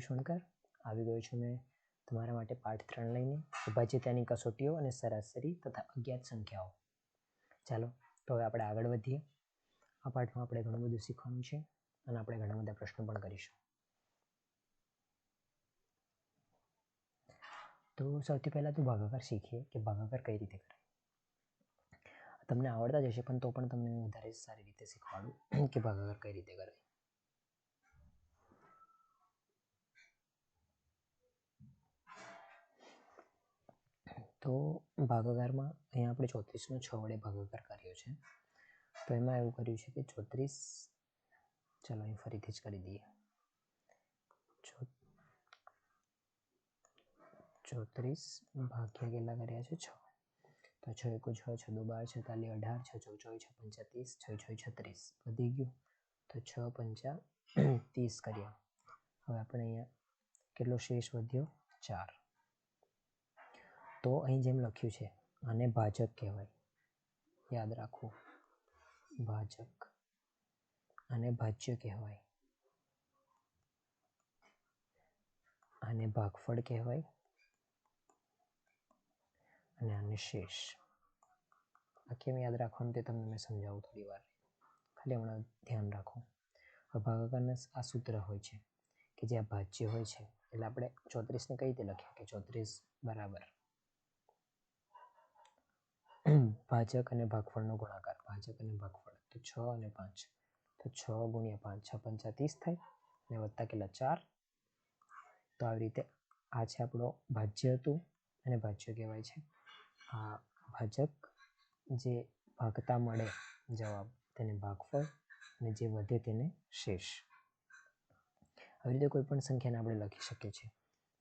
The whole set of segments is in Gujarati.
પિયુષ વણકર આવી ગયો છું મેં તમારા માટે પાઠ 3 લઈને વિભાજ્યતાની કસોટીઓ અને સરાસરી તથા અજ્ઞાત સંખ્યાઓ. ચાલો તો હવે આપણે આગળ વધીએ. આ પાઠમાં આપણે ઘણું બધું શીખવાનું છે અને આપણે ઘણા બધા પ્રશ્નો પણ કરીશું. તો સૌથી પહેલાં તો ભાગાકાર શીખીએ કે ભાગાકાર કઈ રીતે કરાય. તમને આવડતા જ હશે પણ તો પણ તમને વધારે સારી રીતે શીખવાડું કે ભાગાકાર કઈ રીતે કરાય. તો ભાગાકારમાં અહીંયા આપણે 34નો 6 વડે ભાગાકાર કર્યો છે. તો એમાં એવું કર્યું છે કે 34, ચાલો અહીં ફરીથી જ કરી દઈએ. 34 ભાગ્યા કેટલા કર્યા છે 6. તો 6 × 1 = 6, 6 × 2 = 12, 46, 18, 6 × 4 = 35, 6 × 6 = 36 વધી ગયું. તો 6 × 5 = 30 કર્યા. હવે આપણે અહીંયા કેટલો શેષ વધ્યો 4. તો અહીં જેમ લખ્યું છે આને ભાજક કહેવાય, યાદ રાખવું. ભાજક. આને ભાજ્ય કહેવાય, આને ભાગફળ કહેવાય અને આને શેષ. આ કેમ યાદ રાખવાનું તે તમને મેં સમજાવું થોડી વાર, ખાલી હમણાં ધ્યાન રાખો. ભાગાકારના આ સૂત્ર હોય છે કે જે આ ભાજ્ય હોય છે એટલે આપણે 34ને કઈ રીતે લખીએ કે 34 બરાબર ભાજક અને ભાગફળનો ગુણાકાર. ભાજક અને ભાગફળ તો 6 અને 5, તો 6 × 5 = 6 × 5 = 30 થાય અને વત્તા કેટલા 4. તો આવી રીતે આ છે આપણો ભાજ્ય હતું અને ભાજ્ય કહેવાય છે. આ ભાજક જે ભાગતા મળે જવાબ તેને ભાગફળ અને જે વધે તેને શેષ. આવી રીતે કોઈ પણ સંખ્યાને આપણે લખી શકીએ છીએ.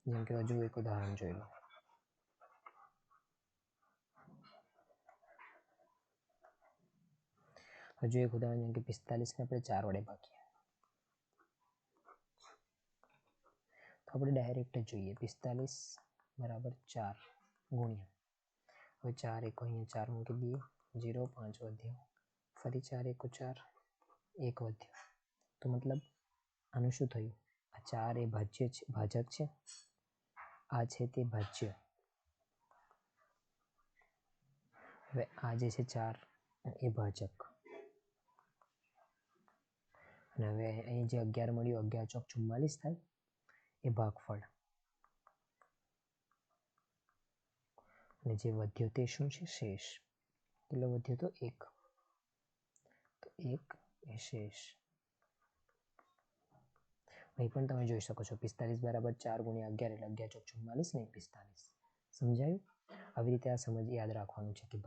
જેમ કે હજુ એક ઉદાહરણ જોઈ લો. હજુ એક ઉદાહરણ જેમ કે 45ને આપણે 4 વડે ભાગીએ. તો આપણે ડાયરેક્ટ જોઈએ 45 બરાબર 4 ગુણ્યા. હવે 4 1 અહીંયા 4 મૂકી દઈએ, 0 5 વધ્યો, ફરી 4 1 4 1 વધ્યો. તો મતલબ આનું શું થયું, આ 4 એ ભાજક છે, આ છે તે ભાજ્ય. હવે આ જે છે 4 એ ભાજક અને હવે અહીં જે 11 મળ્યું 11 ચોક 44 થાય એ ભાગફળ અને જે વધ્યો તે શું છે શેષ. કેટલો વધ્યો તો 1, તો 1 એ શેષ. અહીં પણ તમે જોઈ શકો છો 45 બરાબર 4 × 11 એટલે 11 ચોક 44 નહીં 45. સમજાયું? આવી રીતે આ સમજ યાદ રાખવાનું છે કે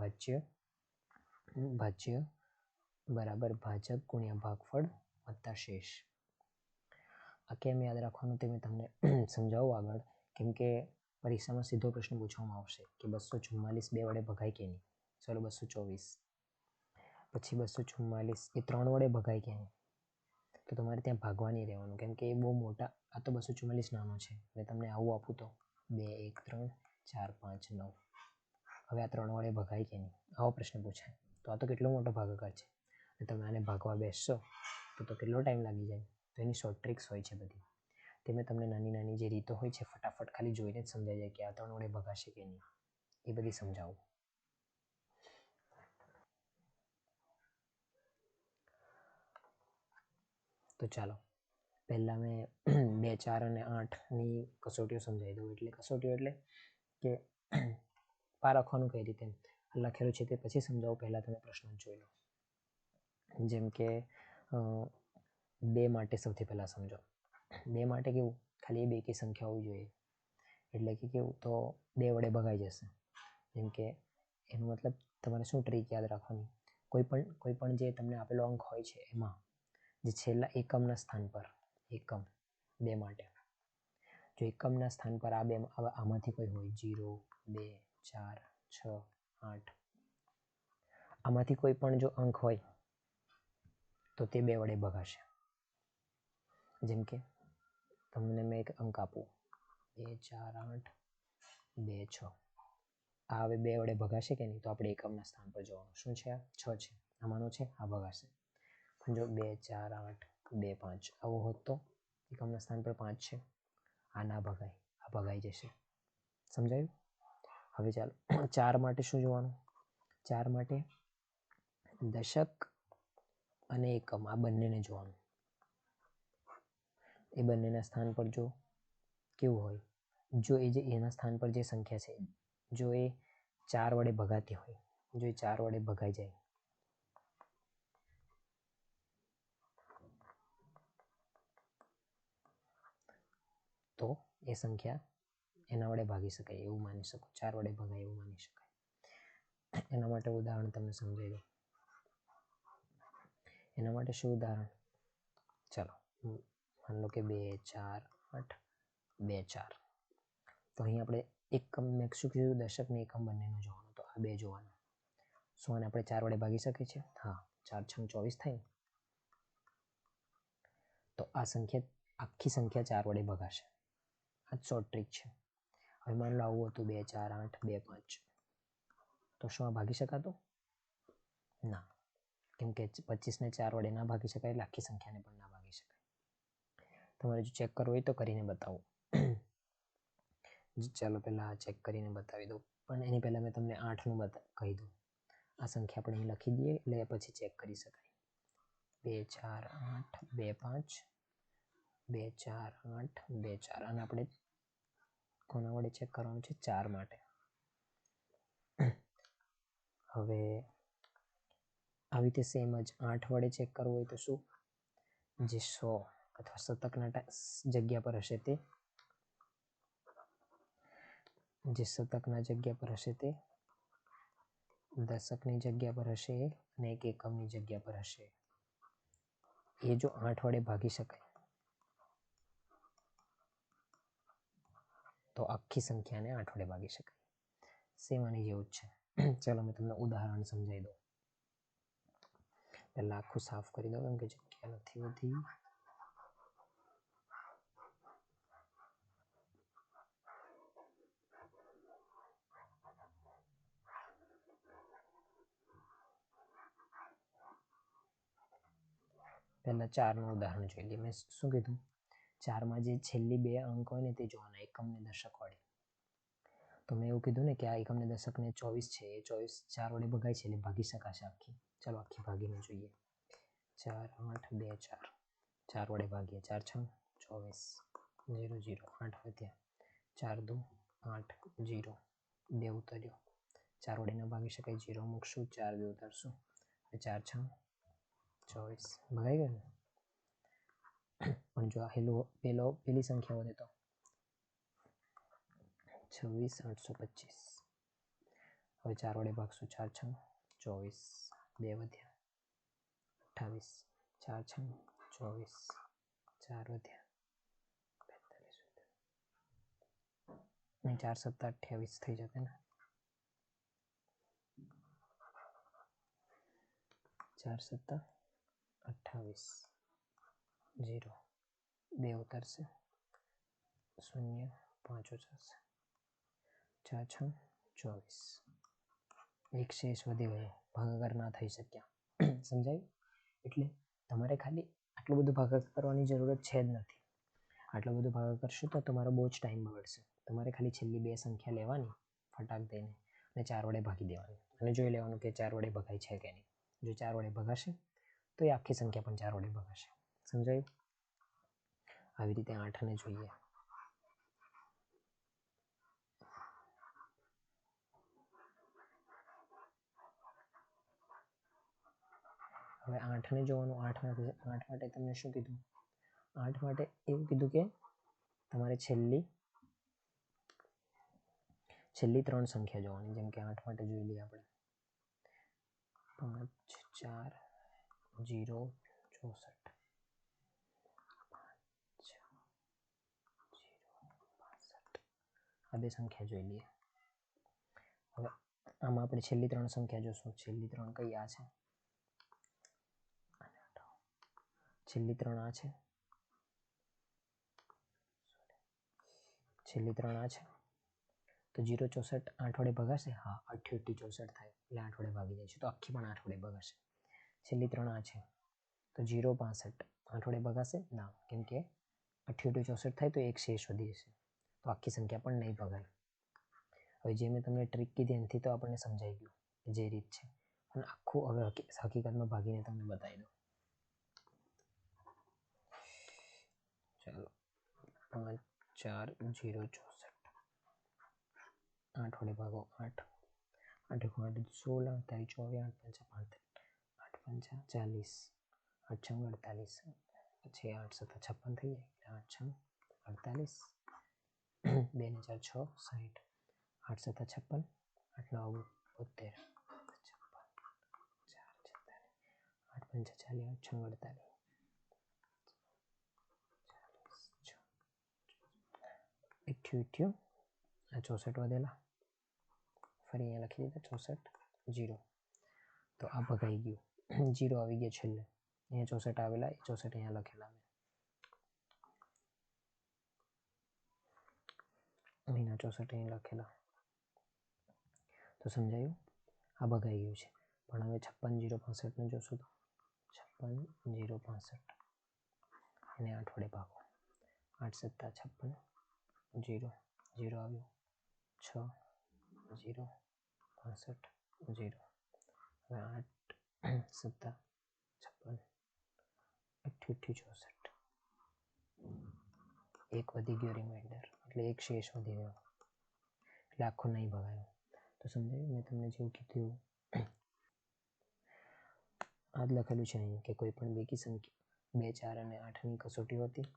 ભાજ્ય બરાબર ભાજક ગુણ્યા ભાગફળ વત્તા શેષ. આ કેમ યાદ રાખવાનું તે મેં તમને સમજાવું આગળ, કેમ કે પરીક્ષામાં સીધો પ્રશ્ન પૂછવામાં આવશે કે 244 2 વડે ભગાય કે નહીં. ચાલો 224 પછી 244 એ 3 વડે ભગાય કે નહીં. તો તમારે ત્યાં ભાગવા નહીં રહેવાનું, કેમ કે એ બહુ મોટા, આ તો 244 નાનો છે અને તમને આવું આપું તો 2 1 3 4 5 9. હવે આ 3 વડે ભગાય કે નહીં, આવો પ્રશ્ન પૂછાય. તો આ તો કેટલો મોટો ભાગાકાર છે અને તમે આને ભાગવા બેસશો તો કેટલો ટાઈમ લાગી જાય. તો એની શોર્ટ ટ્રિક્સ હોય છે બધી, તે મેં તમને નાની નાની જે રીતો હોય છે ફટાફટ ખાલી જોઈને જ સમજાઈ જાય કે આ 3 વડે ભગાશે કે નહીં, એ બધી સમજાવું. તો ચાલો પહેલાં મેં 2 4 અને 8ની કસોટીઓ સમજાવી દઉં. એટલે કસોટીઓ એટલે કે પારખવાનું કઈ રીતે લખેલું છે તે પછી સમજાવું. પહેલાં તમે પ્રશ્ન જોઈ લો. જેમ કે 2 માટે સૌથી પહેલાં સમજો. 2 માટે કેવું, ખાલી એ બેકી સંખ્યા હોવી જોઈએ. એટલે કે કેવું, તો 2 વડે ભગાઈ જશે. જેમ કે એનો મતલબ તમારે શું ટ્રીક યાદ રાખવાની, કોઈ પણ જે તમને આપેલો અંક હોય છે એમાં જે છેલ્લા એકમના સ્થાન પર, એકમ 2 માટે જો એકમના સ્થાન પર આ 2 આમાંથી કોઈ હોય 0 2 4 6 8, આમાંથી કોઈ પણ જો અંક હોય તો તે 2 વડે ભગાશે. જેમ કે તમને મેં એક અંક આપું 2 4 8 2 6, આ હવે 2 વડે ભગાશે કે નહીં. તો આપણે એકમના સ્થાન પર જવાનું. શું છે આ 6 છે, આમાંનો છે, આ ભગાશે. પણ જો 2 4 8 2 5 આવું હોત તો એકમના સ્થાન પર 5 છે આ ના ભગાય, આ ભગાઈ જશે. સમજાયું? હવે ચાલો 4 માટે શું જોવાનું? 4 માટે દશક અને એકમ આ બંનેને જોવાનું. એ બંનેના સ્થાન પર જો કેવું હોય, જો એ જે એના સ્થાન પર જે સંખ્યા છે જો એ 4 વડે ભગાતી હોય, જો એ 4 વડે ભગાઈ જાય તો એ સંખ્યા એના વડે ભાગી શકાય એવું માની શકો, 4 વડે ભગાય એવું માની શકાય. એના માટે ઉદાહરણ તમને સમજાવી દઉં. એના માટે શું ઉદાહરણ? ચાલો માની લો કે 2 4 8 2 4. તો અહીં આપણે એકમ મેં શું કીધું? દશક ને એકમ બંનેનું જોવાનું. તો આ 2 જોવાનું. શું આને આપણે 4 વડે ભાગી શકીએ છીએ? હા, 4 6 24 થાય. તો આ સંખ્યા આખી સંખ્યા 4 વડે ભગાશે. આ શોર્ટ ટ્રીક છે. હવે માની લો આવું હતું 2 4 8 2 5. તો શું આ ભાગી શકાતું? ના, કેમ કે 25 ને 4 વડે ના ભાગી શકાય એટલે આખી સંખ્યાને પણ ના ભાગી શકાય. તમારે જો ચેક કરવું હોય તો કરીને બતાવું. ચાલો પહેલા ચેક કરીને બતાવી દઉં, પણ એની પહેલા મેં તમને 8નું કહી દઉં. આ સંખ્યા આપણે અહીં લખી દઈએ એટલે પછી ચેક કરી શકાય. 2 4 8 2 5 2 4 8 2 4. અને આપણે કોના વડે ચેક કરવાનું છે? 4 માટે. હવે આવી રીતે સેમ જ 8 વડે ચેક કરવું હોય તો શું? જે 100 અથવા શતકના જગ્યા પર હશે તે, જે શતકના જગ્યા પર હશે તે, દશકની જગ્યા પર હશે અને એક એકમની જગ્યા પર હશે. એ જો 8 વડે ભાગી શકાય તો આખી સંખ્યાને 8 વડે ભાગી શકાય. સેમ આની જેવું જ છે. ચાલો મેં તમને ઉદાહરણ સમજાવી દઉં. પહેલા આખું સાફ કરી દઉં કેમ કે જગ્યા નથી વધી. પહેલા 4નું ઉદાહરણ જોઈ લઈએ. મેં શું કીધું? 4માં જે છેલ્લી 2 અંક હોય ને તે જોવાના, એકમ ને દશક વડે. તો મેં એવું કીધું ને કે આ એકમ ને દશક ને 24 છે, એ 24 4 વડે ભગાય છે એટલે ભાગી શકાશે આખી. ચાલો આખી ભાગીને જોઈએ. 4 8 2 4. 4 વડે ભાગીએ. 4 6 24 0 0 8 વધ્યા. 4 2 8 0 2 ઉતર્યો. 4 વડે ન ભાગી શકાય, 0 મૂકશું, 4 2 ઉતારશું. 4 6 24 ભગાઈ ગયું ને? પણ જો આ પેલી સંખ્યા વધે તો 26 825. હવે 4 વડે ભાગશું. 4 6 24 2 વધ્યા 28. 4 6 24 4 વધ્યા 45. નહીં, 4 7 28 થઈ જશે ને? 4 7 28 0 2 ઉતરશે, 0 5 ઉતરશે. 4 6 24. એક શેષ વધી ગયો, ભાગાકાર ના થઈ શક્યા. સમજાયું? એટલે તમારે ખાલી આટલું બધું ભાગાકાર કરવાની જરૂરત છે જ નથી. આટલું બધું ભાગાકાર કરશો તો તમારો બહુ જ ટાઈમ બગડશે. તમારે ખાલી છેલ્લી 2 સંખ્યા લેવાની ફટાક દઈને અને 4 વડે ભાગી દેવાની અને જોઈ લેવાનું કે 4 વડે ભગાય છે કે નહીં. જો 4 વડે ભગાશે તો એ આખી સંખ્યા પણ 4 વડે ભગાશે. સમજાયું? આવી રીતે 8ને જોઈએ. હવે 8ને જોવાનું. 8 માટે તમને શું કીધું? 8 માટે એવું કીધું કે તમારે છેલ્લી 3 સંખ્યા જોવાની. જેમ કે 8 માટે જોઈ લઈએ આપણે 5 4 0 64. 5 0 65. આ 2 સંખ્યા જોઈ લઈએ. હવે આમાં આપણે છેલ્લી 3 સંખ્યા જોશું. છેલ્લી 3 કઈ? આ છે. છેલ્લી 3 આ છે. છેલ્લી 3 આ છે. તો 0 64 8 વડે ભગાશે? હા, 88 64 થાય એટલે 8 વડે ભાગી જાય છે. તો આખી પણ 8 વડે ભગાશે. છેલ્લી 3 આ છે તો 0 65 8 વડે ભગાશે? ના, કેમ કે 88 64 થાય તો એક શેષ વધી જશે, તો આખી સંખ્યા પણ નહીં ભગાય. હવે જે મેં તમને ટ્રીક કીધી એનાથી તો આપણને સમજાઈ ગયું કે જે રીત છે, અને આખું હવે હકીકતમાં ભાગીને તમને બતાવી દઉં. ચાલો, 5 4 0 64, 8 વડે ભાગો 8, 8 8 16, 8 24, 8 5 35, 8 5 40, 8 6 48, પછી 8 7 56 થઈ જાય, 8 6 48, 2 ને 4 6 60, 8 7 56, 8 9 72, 56, 4 46, 8 5 40, 8 6 48, 88 આ 64 વધેલા, ફરી અહીંયા લખી દીધા 64 0, તો આ ભગાઈ ગયું, 0 આવી ગયા છેલ્લે, અહીંયા 64 આવેલા, 64 અહીંયા લખેલા મેં, અહીંના 64 અહીં લખેલા, તો સમજાયું, આ ભગાઈ ગયું છે. પણ હવે 56 0 65 ને જોશું તો 56 0 65, એને 8 વડે ભાગો, 8 7 56, 0 0 આવ્યું, 6 0 65 0, હવે 8 7 56, 88 64, એક વધી ગયો રિમાઇન્ડર, એટલે એક શેષ વધી ગયો, એટલે આખો નહીં ભગાયો. તો સમજાયું મેં તમને જેવું કીધું, આ જ લખેલું છે અહીં કે કોઈ પણ બેકી સંખ્યા 2 4 અને 8ની કસોટી હોતી,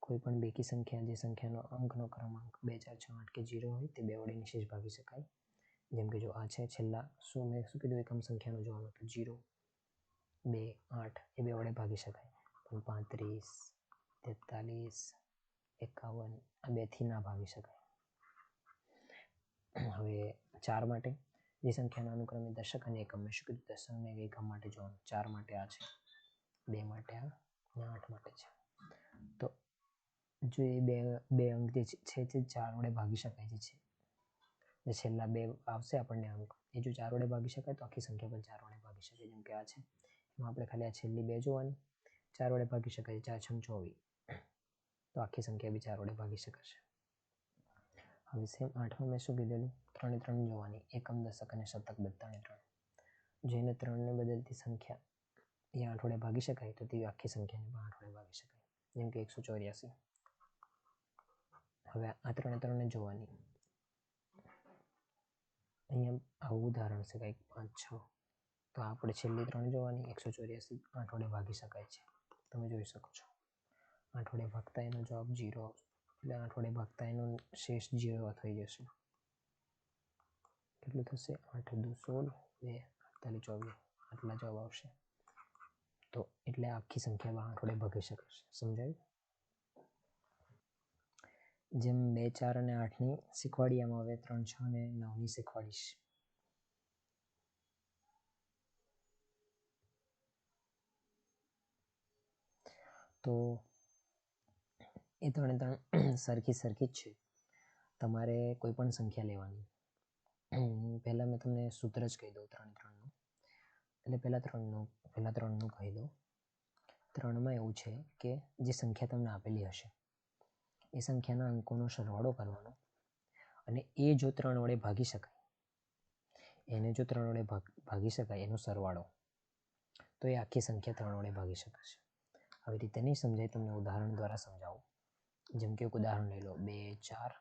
કોઈ પણ બેકી સંખ્યા જે સંખ્યાનો અંકનો ક્રમાંક 2 4 6 8 કે 0 હોય તે 2 વડે નિશેષ ભાગી શકાય. જેમ કે જો આ છે છેલ્લા મેં શું કીધું, એકમ સંખ્યાનો જોવાનો તો 0 2 8 એ 2 વડે ભાગી શકાય, પણ 35 43 51 આ 2 થી ના ભાગી શકાય. હવે 4 માટે જે સંખ્યાના અનુક્રમે દશક અને એકમ, મેં શું કીધું, દશક અને એકમ માટે જોવાનું, 4 માટે આ છે, 2 માટે આ, અને 8 માટે છે. તો જો એ બે અંક જે છે તે 4 વડે ભાગી શકાય, જે છે જે છેલ્લા 2 આવશે આપણને અંક, એ જો 4 વડે ભાગી શકાય તો આખી સંખ્યા પણ 4 વડે ભાગી શકાય. જેમ કે આ છે, એમાં આપણે ખાલી આ છેલ્લી 2 જોવાની, 4 વડે ભાગી શકાય, 4 6 24, તો આખી સંખ્યા બી 4 વડે ભાગી શકાશે. હવે સેમ 8માં મેં શું કીધેલું, 3 3 જોવાની, એકમ દશક અને શતક બધાને 3, જેને 3 ને બદલતી સંખ્યા એ 8 વડે ભાગી શકાય તો તે આખી સંખ્યાને પણ 8 વડે ભાગી શકાય, જેમ કે 184. હવે આ 3 3 ને જોવાની, અહીંયા આવું ઉદાહરણ છે કંઈક 5 6, તો આપણે છેલ્લી 3 જોવાની, 184 8 વડે ભાગી શકાય છે, તમે જોઈ શકો છો. 8 વડે ભાગતા એનો જવાબ 0, એટલે 8 વડે ભાગતા એનો શેષ 0 થઈ જશે. કેટલું થશે, 8 2 16, 2 48 24, આટલા જવાબ આવશે. તો એટલે આખી સંખ્યા 8 વડે ભાગી શકાશે. સમજાયું? જેમ 2 4 અને 8ની શીખવાડી, એમાં હવે 3 6 અને 9ની શીખવાડીશ. તો એ 3 3 સરખી જ છે. તમારે કોઈ પણ સંખ્યા લેવાની. પહેલાં મેં તમને સૂત્ર જ કહી દઉં 3 3નું, એટલે પહેલાં 3નું કહી દઉં. 3માં એવું છે કે જે સંખ્યા તમને આપેલી હશે એ સંખ્યાના અંકોનો સરવાળો કરવાનો, અને એ જો 3 વડે ભાગી શકાય, એને જો 3 વડે ભાગી શકાય એનો સરવાળો, તો એ આખી સંખ્યા 3 વડે ભાગી શકાશે. આવી રીતે નહીં સમજાય, તમને ઉદાહરણ દ્વારા સમજાવું. જેમ કે એક ઉદાહરણ લઈ લો, 2 4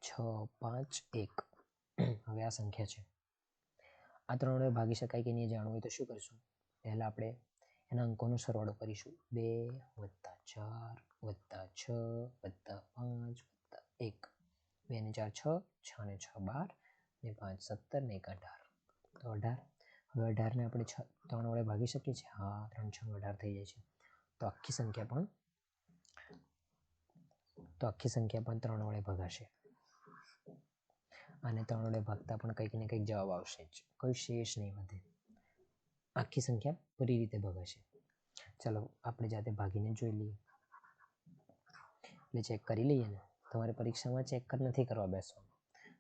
6 5 1. હવે આ સંખ્યા છે, આ 3 વડે ભાગી શકાય કે નહીં જાણવું હોય તો શું કરશું, પહેલાં આપણે એના અંકોનો સરવાળો કરીશું. 2 + 4 + 6 + 5 + 1, 2 ને 4 6, 6 ને 6 12, ને 5 17, ને 1 18, તો 18. હવે 18ને આપણે 3 વડે ભાગી શકીએ છીએ? હા, 3 6 18 થઈ જાય છે. તો આખી સંખ્યા પણ 3 વડે ભગાશે. અને 3 વડે ભાગતા પણ કંઈક ને કંઈક જવાબ આવશે જ, કોઈ શેષ નહીં વધે, આખી સંખ્યા પૂરી રીતે ભગાશે. ચાલો આપણે જાતે ભાગીને જોઈ લઈએ, એટલે ચેક કરી લઈએ ને. તમારે પરીક્ષામાં ચેક નથી કરવા બેસવાનું,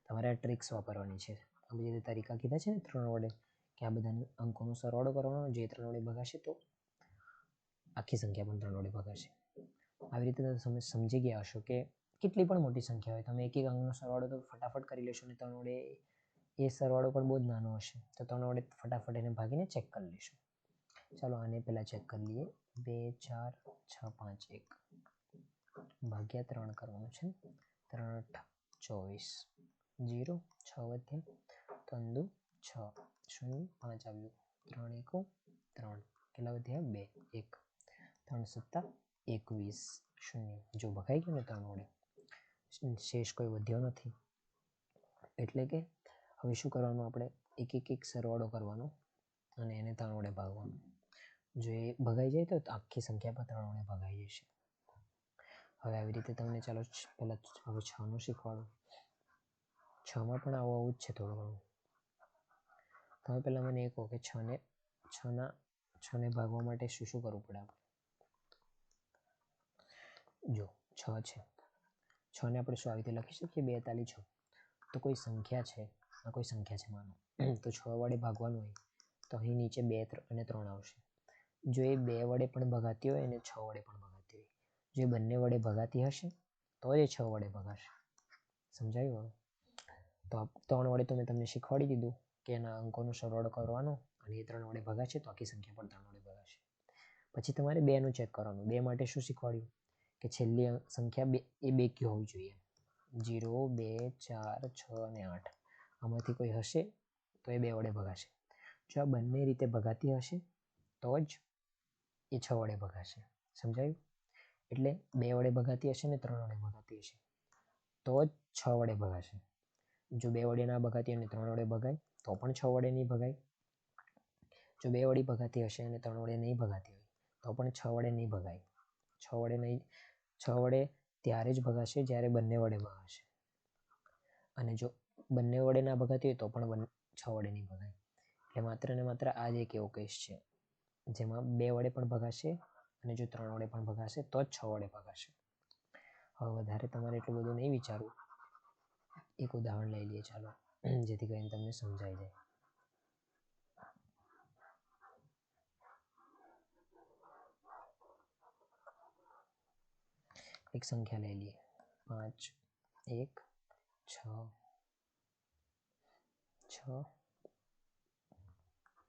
તમારે આ ટ્રિક્સ વાપરવાની છે. આ બધી તરીકા કીધા છે ને 3 વડે, કે આ બધા અંકોનો સરવાળો કરવાનો, જે 3 વડે ભગાશે તો આખી સંખ્યા પણ 3 વડે ભગાશે. આવી રીતે તમે સમજી ગયા હશો કે કેટલી પણ મોટી સંખ્યા હોય તમે એક એક અંકનો સરવાળો તો ફટાફટ કરી લેશો અને 3 વડે એ સરવાળો પણ બહુ જ નાનો હશે તો 3 વડે ફટાફટ એને ભાગીને ચેક કરી લેશું. ચાલો આને પહેલાં ચેક કરી લઈએ. 2 4 6 5 1 ભાગ્યા 3 કરવાનું છે. 3 8 24 0 6 વધ્યા 3 2 6 0 5 આવ્યું 3 1 3 કેટલા વધ્યા 2 1 3 7 21 0 જો ભગાઈ ગયું ને 3 વડે શેષ કોઈ વધ્યો નથી. એટલે કે હવે શું કરવાનું આપણે એક સરવાળો કરવાનો અને એને 3 વડે ભાગવાનું. જો એ ભગાઈ જાય તો આખી સંખ્યા પર 3 વડે ભગાઈ જશે. હવે આવી રીતે તમને ચાલો પહેલાં હવે 6નું શીખવાડું. 6માં પણ આવું જ છે થોડું ઘણું. તમે પહેલાં મને એ કહો કે 6ને ભાગવા માટે શું કરવું પડે આપણે. જો 6 છે 6ને આપણે શું આવી રીતે લખી શકીએ 2 તાલી 6 તો કોઈ સંખ્યા છે કોઈ સંખ્યા છે માનો તો 6 વડે ભાગવાનું હોય તો અહીં નીચે 2 અને 3 આવશે. જો એ 2 વડે પણ ભગાતી હોય અને 6 વડે પણ ભગાતી હોય જો બંને વડે ભગાતી હશે તો એ 6 વડે ભગાશે. સમજાયું? હવે તો 3 વડે તો મેં તમને શીખવાડી દીધું કે એના અંકોનો સરવાળો કરવાનો અને એ 3 વડે ભગાશે તો આખી સંખ્યા પણ 3 વડે ભગાશે. પછી તમારે 2નું ચેક કરવાનું. 2 માટે શું શીખવાડ્યું કે છેલ્લી સંખ્યા એ બેકી હોવી જોઈએ. 0 2 4 6 અને 8 આમાંથી કોઈ હશે તો એ 2 વડે ભગાશે. જો આ બંને રીતે ભગાતી હશે તો જ એ 6 વડે ભગાશે. સમજાયું? એટલે 2 વડે ભગાતી હશે ને 3 વડે ભગાતી હશે તો જ 6 વડે ભગાશે. જો 2 વડે ના ભગાતી અને 3 વડે ભગાય તો પણ 6 વડે નહીં ભગાય. જો 2 વડે ભગાતી હશે અને 3 વડે નહીં ભગાતી હોય તો પણ 6 વડે નહીં ભગાય. 6 વડે ત્યારે જ ભગાશે જ્યારે બંને વડે ભગાશે. અને જો બંને વડે ના ભગાતી હોય તો પણ 6 વડે નહીં ભગાય. એટલે માત્ર ને માત્ર આ જ એક એવો કેસ છે જેમાં 2 વડે પણ ભગાશે અને જો 3 વડે પણ ભગાશે તો જ 6 વડે ભગાશે. હવે વધારે તમારે એટલું બધું નહીં વિચારવું. એક ઉદાહરણ લઈ લઈએ ચાલો જેથી કરીને તમને સમજાઈ જાય. એક સંખ્યા લઈ લઈએ 5 1 6 6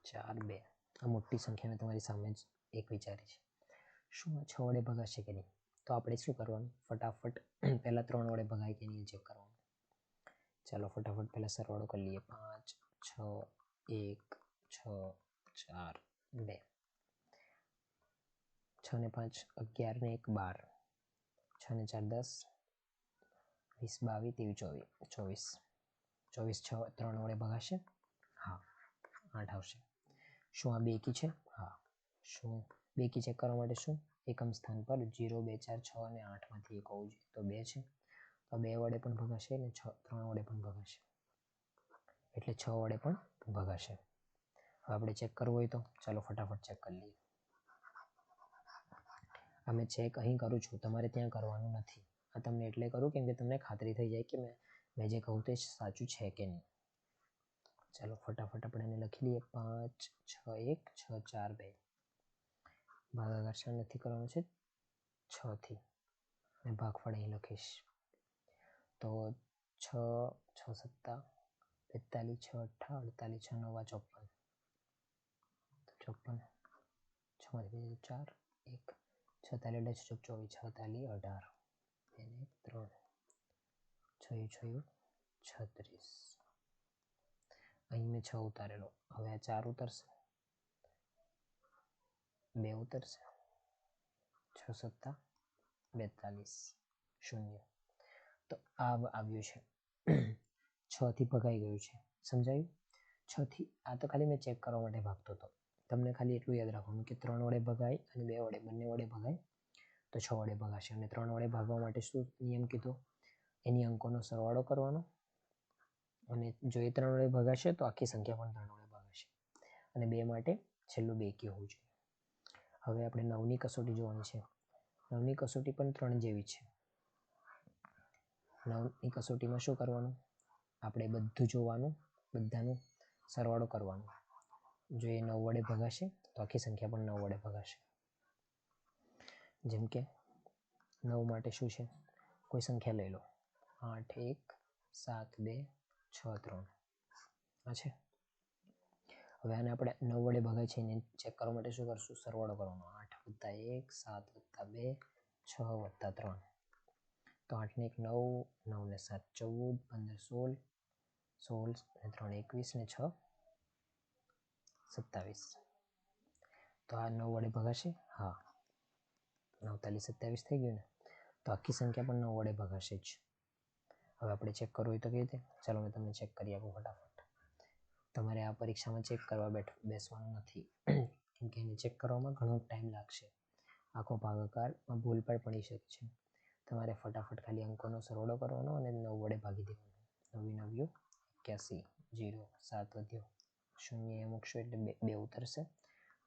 4 2. આ મોટી સંખ્યા મેં તમારી સામે જ એક વિચારી છે. શું આ 6 વડે ભગાશે કે નહીં? તો આપણે શું કરવાનું ફટાફટ પહેલાં 3 વડે ભગાય કે નહીં ચેક કરવાનું. ચાલો ફટાફટ પહેલાં સરવાળો કરી લઈએ. 5 6 1 6 4 2 6 ને 5 11 ને 1 12 6 ને 4 10 20 22 23 24 6 3 વડે ભગાશે? હા 8 આવશે. શું આ બેકી છે? હા. શું બેકી ચેક કરવા માટે શું એકમ સ્થાન પર 0 2 4 6 અને 8માંથી એક હોવું જોઈએ તો 2 છે તો 2 વડે પણ ભગાશે અને 3 વડે પણ ભગાશે એટલે 6 વડે પણ ભગાશે. હવે આપણે ચેક કરવું હોય તો ચાલો ફટાફટ ચેક કરી લઈએ. અમે ચેક અહીં કરું છું તમારે ત્યાં કરવાનું નથી. આ તમને એટલે કરું કેમ કે તમને ખાતરી થઈ જાય કે મેં જે કહું તે સાચું છે કે નહીં. ચાલો ફટાફટ આપણે એને લખી લઈએ 5 6 1 6 4 2 ભાગાકાર શા નથી કરવાનો છે 6 થી અને ભાગફળ અહીં લખીશ તો 6 6 7 42 6 18 48 6 9 54 54 4 1 46 24 46 18 3 6 36 અહીં મેં 6 ઉતારેલો. હવે આ 4 ઉતરશે 2 ઉતરશે 6 7 42 0 તો આ આવ્યું છે 6 થી ભગાઈ ગયું છે. સમજાયું? 6 થી આ તો ખાલી મેં ચેક કરવા માટે ભાગતો હતો. તમને ખાલી એટલું યાદ રાખવાનું કે 3 વડે ભગાય અને 2 વડે બંને વડે ભગાય તો 6 વડે ભગાશે. અને 3 વડે ભાગવા માટે શું નિયમ કીધો? એની અંકોનો સરવાળો કરવાનો અને જો એ 3 વડે ભગાશે તો આખી સંખ્યા પણ 3 વડે ભગાશે અને 2 માટે છેલ્લું બેકી હોવું જોઈએ. હવે આપણે 9ની કસોટી જોવાની છે. 9ની કસોટી પણ 3 જેવી છે. 9ની કસોટીમાં શું કરવાનું આપણે બધું જોવાનું બધાનું સરવાળો કરવાનો. જો એ 9 વડે ભગાશે તો આખી સંખ્યા પણ 9 વડે ભગાશે. જેમ કે 9 માટે શું છે, કોઈ સંખ્યા લઈ લો, 8 1 7 2 6 3 આ છે. હવે આને આપણે 9 વડે ભગાય છે એને ચેક કરવા માટે શું કરશું, સરવાળો કરવાનો, 8 + 1 7 + 2 6 + 3. તો 8 ને 1 9, 9 ને 7 14, 15 16, 16 ને 3 21 ને 6 27. તો આ 9 વડે ભગાશે, હા 9 તાલી 27 થઈ ગયું ને. તો આખી સંખ્યા પણ 9 વડે ભગાશે જ. હવે આપણે ચેક કરવું હોય તો કેવી રીતે, ચાલો મેં તમને ચેક કરી આપું ફટાફટ. તમારે આ પરીક્ષામાં ચેક કરવા બેસવાનું નથી, કેમ કે એને ચેક કરવામાં ઘણો ટાઈમ લાગશે. આખો ભાગાકારમાં ભૂલ પણ પડી શકે છે. તમારે ફટાફટ ખાલી અંકોનો સરવાળો કરવાનો અને 9 વડે ભાગી દેવાનો. 9 × 9 81, 0 7 વધ્યો, 0 એ મૂકશો એટલે 2 ઉતરશે,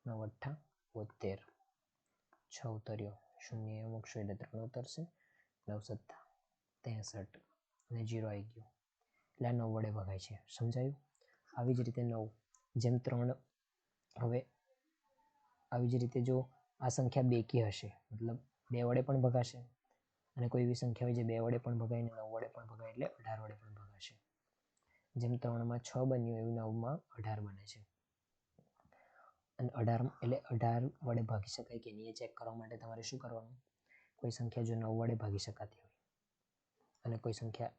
9 × 8 72, 6 ઉતર્યો, 0 એ મૂકશો એટલે 3 ઉતરશે, 9 × 7 63 અને 0 આવી ગયું. એટલે આ 9 વડે ભગાય છે, સમજાયું? આવી જ રીતે 9 જેમ 3, હવે આવી જ રીતે જો આ સંખ્યા બેકી હશે, મતલબ 2 વડે પણ ભગાશે, અને કોઈ એવી સંખ્યા હોય જે 2 વડે પણ ભગાય ને 9 વડે પણ ભગાય, એટલે 18 વડે પણ ભગાશે. જેમ 3 માં 6 બન્યું એવું 9 માં 18 બને છે. અને 18 એટલે 18 વડે ભાગી શકાય કે નહીં એ ચેક કરવા માટે તમારે શું કરવાનું, કોઈ સંખ્યા જો 9 વડે ભાગી શકાતી હોય અને કોઈ સંખ્યા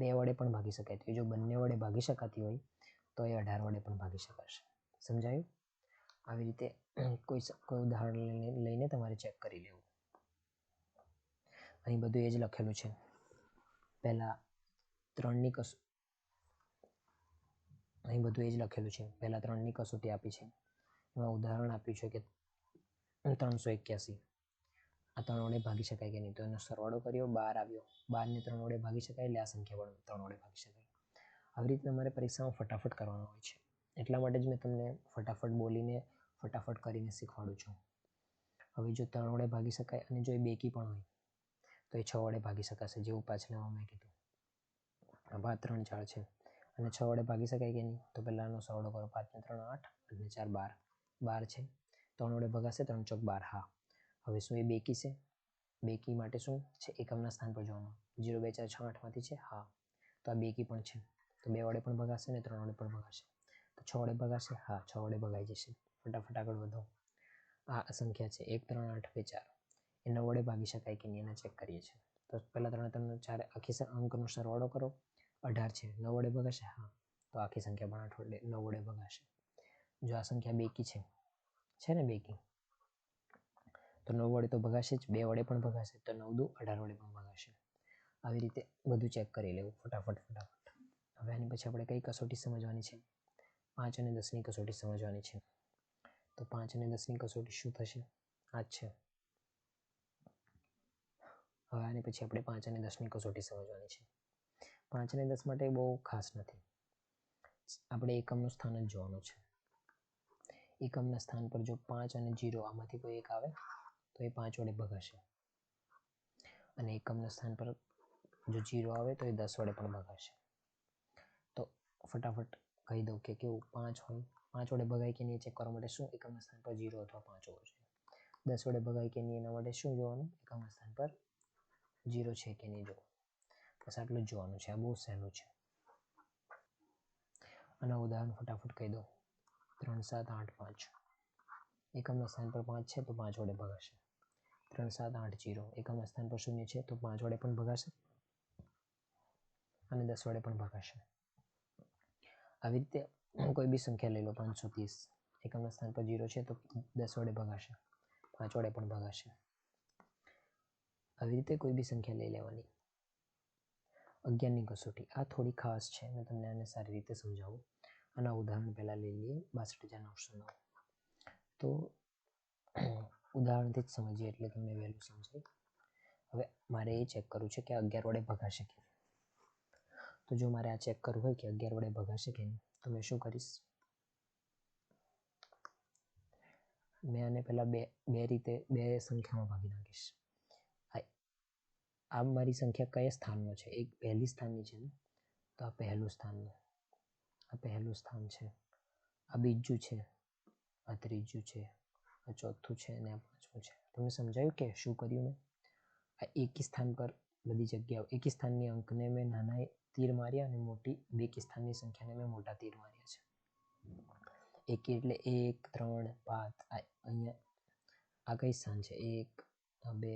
2 વડે પણ ભાગી શકાય, તો જો બંને વડે ભાગી શકાતી હોય તો એ 18 વડે પણ ભાગી શકાશે. સમજાયું? આવી રીતે કોઈ ઉદાહરણ લઈને તમારે ચેક કરી લેવું. અહીં બધું એ જ લખેલું છે. પહેલા 3ની અહીં બધું એ જ લખેલું છે. પહેલા 3ની કસોટી આપી છે, એમાં ઉદાહરણ આપ્યું છે કે 381. આ 3 વડે ભાગી શકાય કે નહીં, તો એનો સરવાળો કર્યો, 12 આવ્યો. 12 ને 3 વડે ભાગી શકાય એટલે આ સંખ્યા પણ 3 વડે ભાગી શકાય. આવી રીતે તમારે પરીક્ષામાં ફટાફટ કરવાનું હોય છે. એટલા માટે જ મેં તમને ફટાફટ બોલીને ફટાફટ કરીને શીખવાડું છું. હવે જો 3 વડે ભાગી શકાય અને જો એ બેકી પણ હોય તો એ 6 વડે ભાગી શકાશે, જેવું પાછળમાં મેં કીધું. આ 3 4 છે અને 6 વડે ભાગી શકાય કે નહીં, તો પહેલાંનો સરવાળો કરો, 5 ને 3 8 અને 4 12 છે. 3 વડે ભગાશે, 3 ચોક 12, હા. હવે શું એ બેકી છે? બેકી માટે શું છે, એકમના સ્થાન પર જવાનું. 0 2 4 6 8 માંથી છે, હા. તો આ બેકી પણ છે, તો 2 વડે પણ ભગાશે ને 3 વડે પણ ભગાશે. તો 6 વડે ભગાશે, હા 6 વડે ભગાઈ જશે. ફટાફટ આગળ વધો. આ સંખ્યા છે 1 3 8 2 4, એ 9 વડે ભાગી શકાય કે નહીં એને ચેક કરીએ છીએ. તો પહેલા 3 3 4 આખી અંકનો સરવાળો કરો, 18 છે, 9 વડે ભગાશે, હા. તો આખી સંખ્યા પણ 9 વડે ભગાશે. જો આ સંખ્યા બેકી છે ને બેકી, તો 9 વડે તો ભગાશે જ, 2 વડે પણ ભગાશે, તો 9 દુ 18 વડે પણ ભગાશે. આવી રીતે બધું ચેક કરી લેવું ફટાફટ. હવે આની પછી આપણે કઈ કસોટી સમજવાની છે, 5 અને 10ની કસોટી સમજવાની છે. તો 5 અને 10ની કસોટી શું થશે, આ જ છે. હવે આની પછી આપણે 5 અને 10ની કસોટી સમજવાની છે. 5 અને 10 માટે બહુ ખાસ નથી, આપણે એકમનું સ્થાન જ જોવાનું છે. એકમના સ્થાન પર જો 5 અને 0 આમાંથી કોઈ એક આવે તો એ 5 વડે ભગાશે, અને એકમના સ્થાન પર જો 0 આવે તો એ 10 વડે પણ ભગાશે. તો ફટાફટ કહી દઉં કે કેવું, 5 હોય, 5 વડે ભગાય કે નહીં ચેક કરવા માટે શું, એકમના સ્થાન પર 0 અથવા 5 હોવો જોઈએ. 10 વડે ભગાય કે નહીં એના માટે શું જોવાનું, એકમના સ્થાન પર 0 છે કે નહીં જોવાનું. બસ આટલું જ જોવાનું છે. આ બહુ સહેલું છે. આના ઉદાહરણ ફટાફટ કહી દો. 3 7 8 5, એકમના સ્થાન પર 5 છે તો 5 વડે ભગાશે. 3 7 8 0, એકમના સ્થાન પર 0 છે તો 5 વડે પણ ભગાશે અને 10 વડે પણ ભગાશે. આવી રીતે કોઈ બી સંખ્યા લઈ લો, 530, એકમના સ્થાન પર 0 છે તો 10 વડે ભગાશે, 5 વડે પણ ભગાશે. આવી રીતે કોઈ બી સંખ્યા લઈ લેવાની. 11ની કસોટી, આ થોડી ખાસ છે, મેં તમને આને સારી રીતે સમજાવું. આના ઉદાહરણ પહેલાં લઈ લઈએ. 62,909. તો ઉદાહરણથી જ સમજીએ એટલે તમને વહેલું સમજાય. હવે મારે એ ચેક કરવું છે કે 11 વડે ભગાશે કે નહીં. તો જો મારે આ ચેક કરવું હોય કે 11 વડે ભગાશે કે નહીં, તો મેં શું કરીશ, મેં આને પહેલાં બે સંખ્યામાં ભાગી નાખીશ. આ મારી સંખ્યા કયા સ્થાનમાં છે, એક પહેલી સ્થાનની છે ને, તો આ પહેલું સ્થાનનું, આ પહેલું સ્થાન છે, આ બીજું છે, આ ત્રીજું છે, આ ચોથું છે અને આ પાંચમું છે. તમને સમજાયું કે શું કર્યું મેં? આ એકી સ્થાન પર બધી જગ્યાઓ એકી સ્થાનની અંકને મેં નાના તીર માર્યા અને મોટી બેકી સ્થાનની સંખ્યાને મેં મોટા તીર માર્યા છે. એકી એટલે 1 3 5. અહીંયા આ કઈ સ્થાન છે? 1 2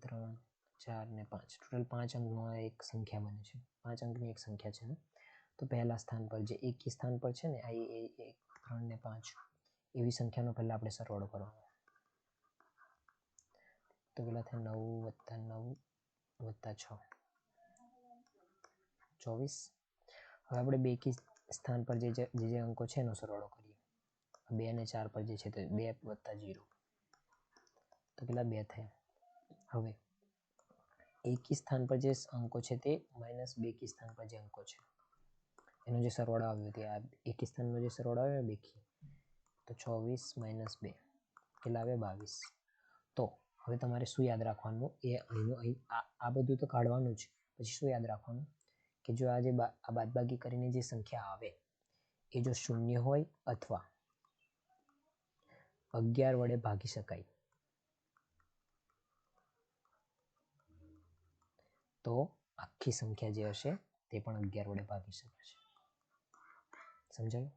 3 4 ને 5. ટોટલ 5 અંકનો એક સંખ્યા બને છે. 5 અંકની એક સંખ્યા છે ને. તો પહેલા સ્થાન પર જે એકી સ્થાન પર છે ને, આ 1 3 ને 5 એવી સંખ્યાનો પહેલા આપણે સરવાળો કરવાનો. તો પેલા થાય 9 + 9 + 6 24. હવે આપણે બેકી સ્થાન પર જે અંકો છે એનો સરવાળો કરીએ. 2 અને 4 પર જે છે તે 2 + 0 તો કેટલા 2 થયા. હવે એકી સ્થાન પર જે અંકો છે તે માઇનસ બેકી સ્થાન પર જે અંકો છે એનો જે સરવાળો આવ્યો તે આ એકી સ્થાનનો જે સરવાળો આવ્યો બેકી તો 24 - 2 કેટલા આવે 22. તો હવે તમારે શું યાદ રાખવાનું? એ અહીં આ બધું તો કાઢવાનું જ. પછી શું યાદ રાખવાનું કે જો આ બાદબાકી કરીને જે સંખ્યા આવે એ જો શૂન્ય હોય અથવા 11 વડે ભાગી શકાય તો આખી સંખ્યા જે હશે તે પણ 11 વડે ભાગી શકાશે. સમજાયું?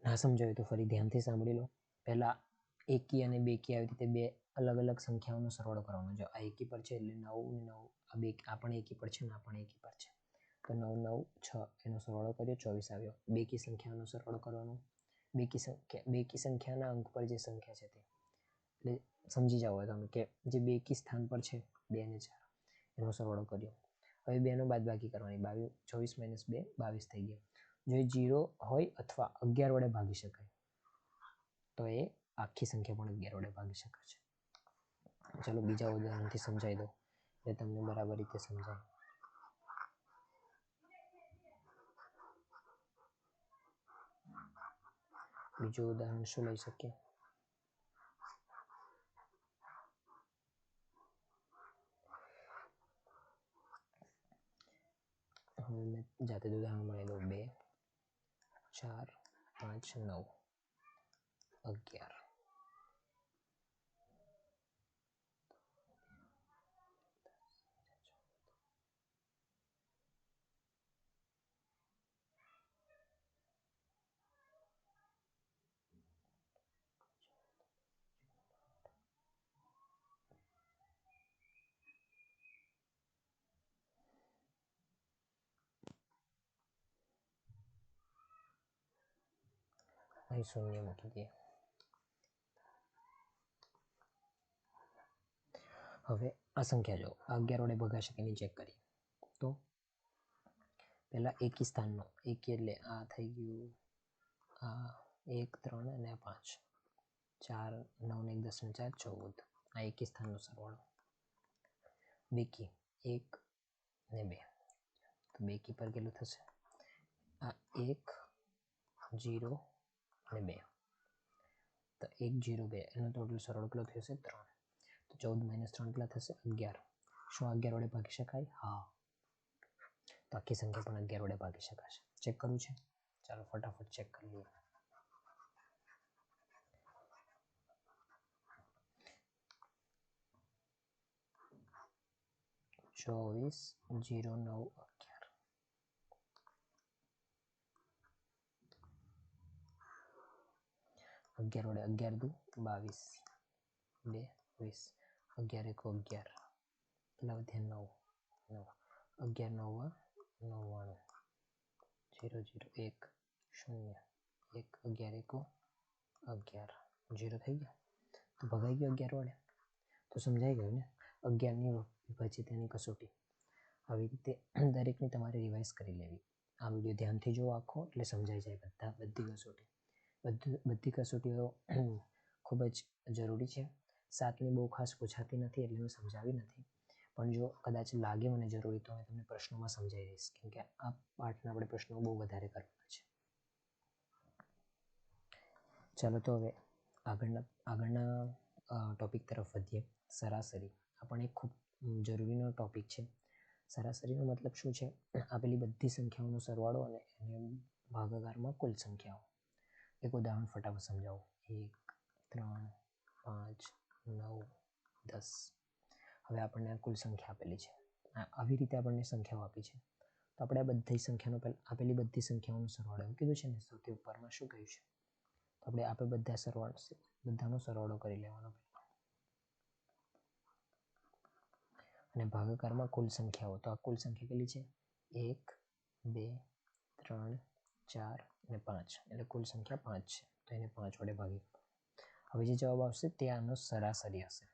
ના સમજાયું તો ફરી ધ્યાનથી સાંભળી લો. પહેલા એકી અને બેકી આવી રીતે બે અલગ અલગ સંખ્યાઓનો સરવાળો કરવાનો. જો આ એકી પર છે એટલે 9 ને 9 આ પણ એકી પર છે ને આ પણ એકી પર છે તો 9 9 6 એનો સરવાળો કર્યો 24 આવ્યો. બેકી સંખ્યાનો સરવાળો કરવાનો. બેકી સંખ્યાના અંક પર જે સંખ્યા છે તે એટલે સમજી જાઓ તમે કે જે બેકી સ્થાન પર છે 2 અને 4 એનો સરવાળો કર્યો. હવે 2 નો બાદબાકી કરવાની. 24 - 2 22 થઈ ગયા. જો એ 0 હોય અથવા 11 વડે ભાગી શકાય તો એ આખી સંખ્યા પણ 11 વડે ભાગી શકાશે. ચાલો બીજા ઉદાહરણથી સમજાવી દો એટલે તમને બરાબર રીતે સમજાય. બીજું ઉદાહરણ શું લઈ શકીએ? હવે મેં જાતે જ ઉદાહરણ બનાવી દઉં. 2 4 5 9 11. અહીં શૂન્ય મૂકી દઈએ. હવે આ સંખ્યા જો 11 વડે ભગાશે કે નહીં ચેક કરીએ. તો પહેલા એકી સ્થાનનો એકી એટલે આ થઈ ગયું, આ 1 3 અને 5 4 9 ને 1 10 ને 4 14 આ એકી સ્થાનનો સરવાળો. બેકી 1 ને 2 તો બેકી પર કેટલું થશે? આ 1 0 અને 2 તો 1 0 2 એનો ટોટલ સરવાળો કેટલો થશે? 3. તો 14 - 3 કેટલા થશે? 11. શું 11 વડે ભાગી શકાય? હા. તો આખી સંખ્યા પણ 11 વડે ભાગી શકાશે. ચેક કરવું છે? ચાલો ફટાફટ ચેક કરી લઈએ. ચોવીસ 0 9 11 11 વડે 11 દુ 22 2 20 11 1 11 કેટલા વધ્યા? 9 9 11 9 99 0 0 1 0 1 11 1 11 0 થઈ ગયા. તો ભગાઈ ગયો 11 વડે. તો સમજાઈ ગયું ને 11ની વિભાજ્યતાની કસોટી. આવી રીતે દરેકની તમારે રિવાઇઝ કરી લેવી. આ વિડીયો ધ્યાનથી જુઓ આખો એટલે સમજાઈ જાય બધી કસોટી. બધી કસોટીઓ ખૂબ જ જરૂરી છે. 7ની બહુ ખાસ પૂછાતી નથી એટલે મેં સમજાવી નથી, પણ જો કદાચ લાગે મને જરૂરી તો મેં તમને પ્રશ્નોમાં સમજાવી દઈશ, કેમ કે આ પાઠના આપણે પ્રશ્નો બહુ વધારે કરવાના છે. ચાલો તો હવે આગળના ટોપિક તરફ વધીએ. સરાસરી. આ પણ એક ખૂબ જરૂરીનો ટોપિક છે. સરાસરીનો મતલબ શું છે? આપેલી બધી સંખ્યાઓનો સરવાળો અને એને ભાગાકારમાં કુલ સંખ્યાઓ. એક ઉદાહરણ ફટાફટ સમજાવો. 1 3 5 9 10. હવે આપણને આ કુલ સંખ્યા આપેલી છે. આવી રીતે આપણને સંખ્યાઓ આપી છે, તો આપણે આ બધી સંખ્યાનો આપેલી બધી સંખ્યાઓનો સરવાળો એમ કીધું છે ને, સૌથી ઉપરમાં શું કહ્યું છે, તો આપણે બધાનો સરવાળો કરી લેવાનો અને ભાગાકારમાં કુલ સંખ્યાઓ. તો આ કુલ સંખ્યા કેટલી છે? 1 2 3 4 અને 5, એટલે કુલ સંખ્યા 5 છે. તો એને 5 વડે ભાગી. હવે જે જવાબ આવશે તે આનો સરાસરી હશે.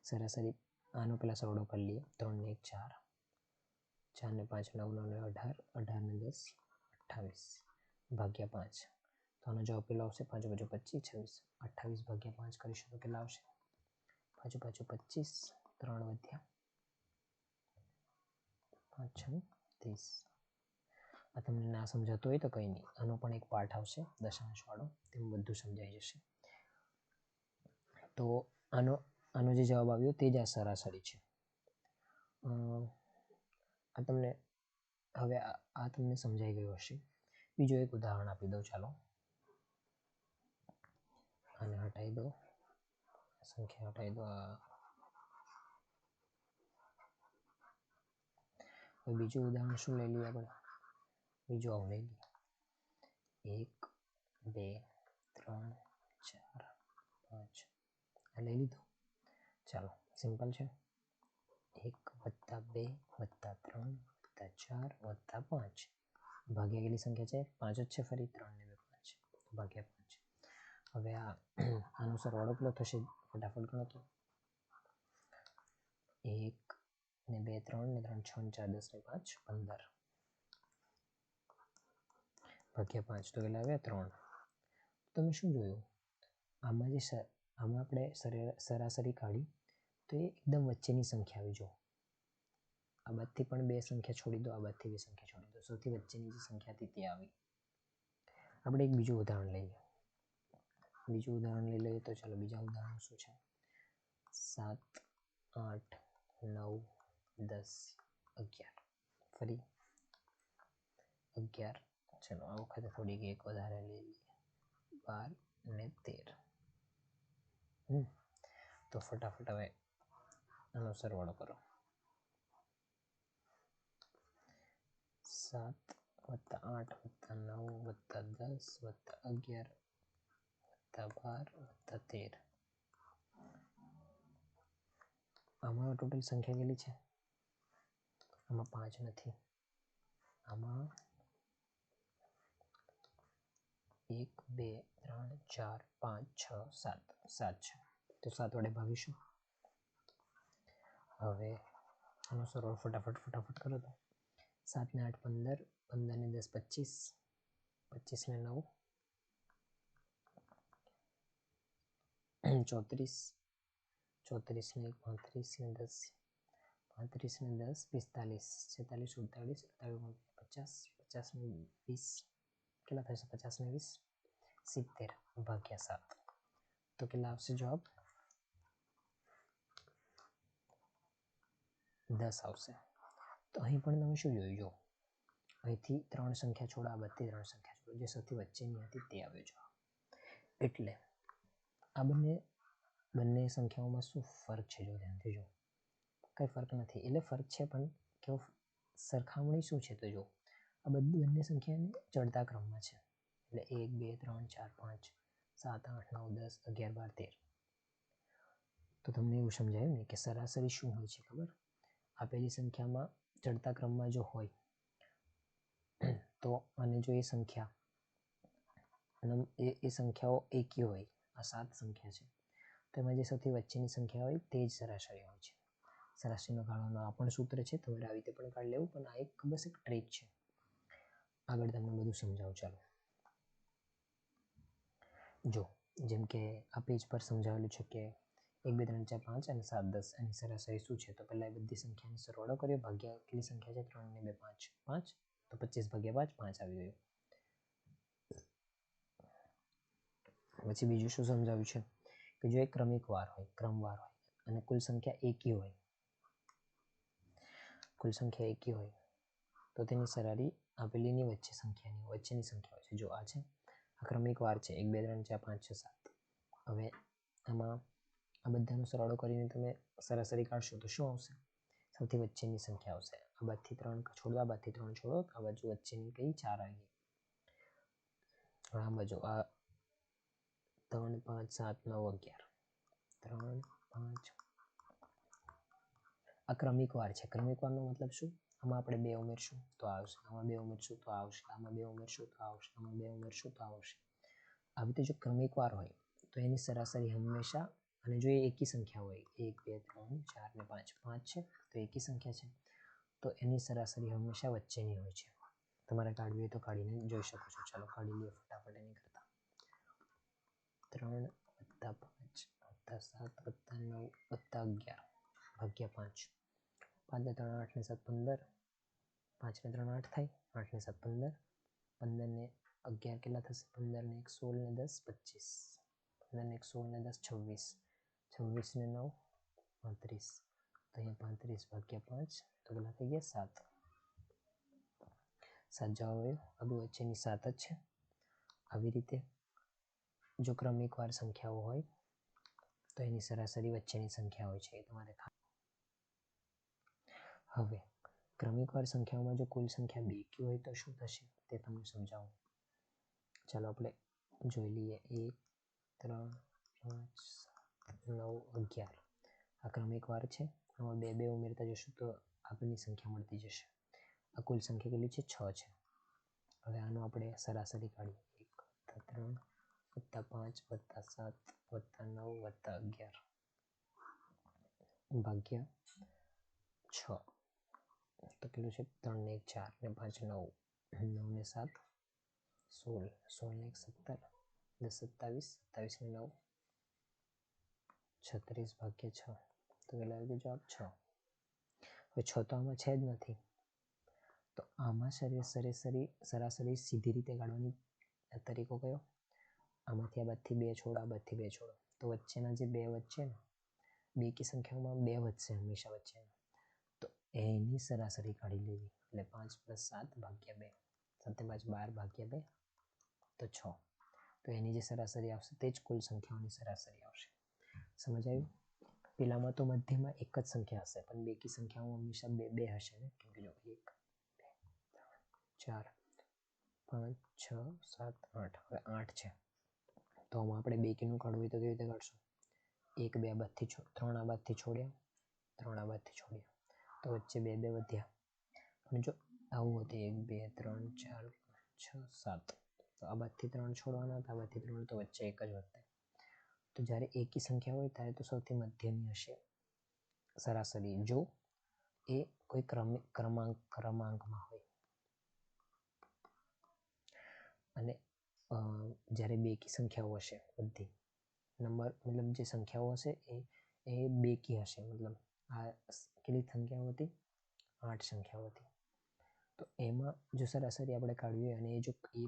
સરાસરી આનો પહેલા સરવાળો કરી લઈએ. 3 ને 1 4, 4 ને 5 9 9 18, 18 ને 10 28 ભાગ્યા 5. તો આનો જવાબ પેલો આવશે 5 5 25 26. 28 ભાગ્યા 5 કરીશું તો કેટલા આવશે? 5 5 25, 3 વધ્યા 5 30. આ તમને ના સમજાતું હોય તો કંઈ નહીં, આનો પણ એક પાઠ આવશે દશાંશ વાળો, તેમાં બધું સમજાઈ જશે. તો આનો જે જવાબ આવ્યો તે જ આ સરાસરી છે. આ તમને હવે આ તમને સમજાઈ ગયું હશે. બીજું એક ઉદાહરણ આપી દઉં. ચાલો આને હટાવી દો, સંખ્યા હટાવી દો. હવે બીજું ઉદાહરણ શું લઈ લઈએ આપણે? બીજું આવું લઈ લઈએ. 1 2 3 4 5 આ લઈ લીધું. ચાલો સિમ્પલ છે. 1 + 2 + 3 + 4 + 5 ભાગ્યા કેટલી સંખ્યા છે? 5 જ છે. ફરી 3 ને 2 5 ભાગ્યા 5. હવે આનો સરવાળો કેટલો થશે? ફટાફટ ગણો તો. 1 ને 2 3 ને 3 6 4 10 ને 5 15 ભાગ્યા 5 તો કેટલા આવ્યા? 3. તમે શું જોયું? આમાં આપણે સરાસરી કાઢી તો એ એકદમ વચ્ચેની સંખ્યા આવી. જો આ બાદથી પણ 2 સંખ્યા છોડી દો, આ બાદથી 2 સંખ્યા છોડી દો, સૌથી વચ્ચેની જે સંખ્યા હતી તે આવી. આપણે એક બીજું ઉદાહરણ લઈએ. તો ચાલો બીજા ઉદાહરણ શું છે? 7 8 9 10 11 ફરી 11. ચલો આ વખતે થોડીક એક વધારે લઈ લઈએ. 12 ને 13. તો ફટાફટ હવે આનો સરવાળો કરો. 7 + 8 + 9 + 10 + 11 + 12 + 13. આમાં ટોટલ સંખ્યા કેટલી છે? આમાં 5 નથી. આમાં 1 2 3 4 5 6 7 7 છે. તો 7 વડે ભાગીશું. હવે આનો સરવાળો ફટાફટ કરો તો. 7 ને 8 15, 15 ને 10 25, 25 ને 9 34, 34 ને 1 35 ને 10 35 ને 10 45, 46 48 48 50 50 ને 20 કેટલા થશે? 50 ને 20 70 ભાગ્યા 7. તો કેટલા આવશે જવાબ? 10 આવશે. તો અહીં પણ તમે શું જોયું? જો અહીંથી 3 સંખ્યા છોડા, આ બધી 3 સંખ્યા છોડા, જે સૌથી વચ્ચેની હતી તે આવ્યો જવાબ. એટલે આ બંને સંખ્યાઓમાં શું ફરક છે? જો ધ્યાનથી જો, કઈ ફરક નથી. એટલે ફરક છે પણ કેવો સરખામણી શું છે? તો જો આ બંને સંખ્યાને ચડતા ક્રમમાં છે. એટલે 1 2 3 4 5 7 8 9 10 11 12 13. તો તમને એવું સમજાયું ને કે સરાસરી શું હોય છે ખબર? આપેલી સંખ્યામાં ચડતા ક્રમમાં જો હોય તો, અને જો એ સંખ્યાઓ એકી હોય, આ 7 સંખ્યા છે, તો એમાં જે સૌથી વચ્ચેની સંખ્યા હોય તે જ સરાસરી હોય છે. સરાસરીનો કાઢવાનો આ પણ સૂત્ર છે, તમારે આવી રીતે પણ કાઢી લેવું, પણ આ એક બસ એક ટ્રીક છે. આગળ તમને બધું સમજાવું. ચાલો જો જેમ કે આ પેજ પર સમજાવેલું છે કે 1 2 3 4 5 અને 7 10 એની સરાસરી શું છે? તો પહેલા એ બધી સંખ્યાનો સરવાળો કર્યો, ભાગ્યા કેટલી સંખ્યા છે? 3 ને 2 5 5, તો 25 ભાગ્યા 5 5 આવી ગયું. પછી બીજું શું સમજાવ્યું છે કે જો એક ક્રમવાર હોય અને કુલ સંખ્યા એકી હોય તો તેની સરાસરી આપેલીની વચ્ચેની સંખ્યા હોય છે. જો આ છે, આ ક્રમિક વાર છે 1 2 3 4 5 6 7. હવે આમાં આ બધાનો સરવાળો કરીને તમે સરાસરી કાઢશો તો શું આવશે? સૌથી વચ્ચેની સંખ્યા આવશે. આ બાદથી 3 છોડો, આ બાદથી 3 છોડો, આ બાજુ વચ્ચેની કઈ 4 આવી ગઈ. આ બાજુ આ 3 5 7 9 11 3 5. આ ક્રમિક વાર છે. ક્રમિક વારનો મતલબ શું? આમાં આપણે 2 ઉમેરશું તો આવશે, આમાં 2 ઉમેરશું તો આવશે, આમાં 2 ઉમેરશું તો આવશે, આમાં 2 ઉમેરશું તો આવશે. આવી રીતે જો ક્રમિક વાર હોય તો એની સરાસરી હંમેશા, અને જો એ એકી સંખ્યા હોય 1 2 3 4 ને 5 5 છે તો એકી સંખ્યા છે તો એની સરાસરી હંમેશા વચ્ચેની હોય છે. તમારે કાઢવી હોય તો કાઢીને જોઈ શકો છો. ચાલો કાઢી લઈએ ફટાફટ એની કરતા. 3 + 5 + 7 + 9 + 11 ભાગ્યા 5. 5 ને 3 8 ને 7 15. 5 ને 3 8 થાય, 8 ને 7 15. 15 ને 11 કેટલા થશે? 15 ને 1 16 ને 10 25. 15 ને 1 16 ને 10 26. 26 ને 9 35. તો અહીંયા 35 ભાગ્યા 5 તો કેટલા થઈ ગયા? 7. 7 જવાબ આવ્યો. આ બે વચ્ચેની 7 જ છે. આવી રીતે જો ક્રમિક વાર સંખ્યાઓ હોય તો એની સરાસરી વચ્ચેની સંખ્યા હોય છે એ તમારે. હવે ક્રમિક વાર સંખ્યાઓમાં જો કુલ સંખ્યા બેકી હોય તો શું થશે તે તમને સમજાવું. ચાલો આપણે જોઈ લઈએ. 1 3 5 7 9 11. આ ક્રમિક વાર છે. આમાં 2 2 ઉમેરતા જશું તો આગળની સંખ્યા મળતી જશે. આ કુલ સંખ્યા કેટલી છે? 6 છે. હવે આનો આપણે સરાસરી કાઢીએ. 1 + 3 + 5 + 7 + 9 + 11 ભાગ્યા 6. તો કેટલું છે? 3 ને 1 4 ને 5 9 9 ને 7 16 16 ને 1 17 10 27 27 ને 9 36 ભાગ્યા 6. તો કેટલા આવી ગયો જવાબ? 6. હવે 6 તો આમાં છે જ નથી તો આમાં સરાસરી સીધી રીતે કાઢવાની તરીકો કયો? આમાંથી આ બાદથી 2 છોડો, આ બાદથી 2 છોડો તો વચ્ચેના જે 2 વચ્ચે ને બેકી સંખ્યાઓમાં 2 વધશે હંમેશા વચ્ચે, તો એની સરાસરી કાઢી લેવી. એટલે 5 + 7 ભાગ્યા 2. 7 ને 5 12 ભાગ્યા 2 તો 6. તો એની જે સરાસરી આવશે તે જ કુલ સંખ્યાઓની સરાસરી આવશે. સમજ આવ્યું? પેલામાં તો મધ્યમાં એક જ સંખ્યા હશે પણ બેકી સંખ્યાઓ હંમેશા 2 2 હશે ને, કેમ કે જો 1 2 3 4 5 6 7 8. હવે 8 છે તો આમાં આપણે બેકીનું કાઢવું હોય તો કેવી રીતે કાઢશું? 1 2 બાદથી 3 આ બાદથી છોડ્યા, 3 આ બાદથી છોડ્યા તો વચ્ચે 2 2 વધ્યા. અને જો આવું હતું 1 2 3 4 5 6 7 તો આ બાદથી 3 છોડવાના હતા, આ બાદથી 3 તો વચ્ચે એક જ વધે. તો જ્યારે એકી સંખ્યા હોય ત્યારે તો સૌથી મધ્યની હશે સરાસરી, જો એ કોઈ ક્રમાંકમાં હોય. અને જ્યારે બેકી સંખ્યાઓ હશે બધી નંબર, મતલબ જે સંખ્યાઓ હશે એ બેકી હશે. મતલબ આ કેટલી સંખ્યાઓ હતી? 8 સંખ્યાઓ હતી. તો એમાં જો સરાસરી આપણે કાઢવી હોય અને એ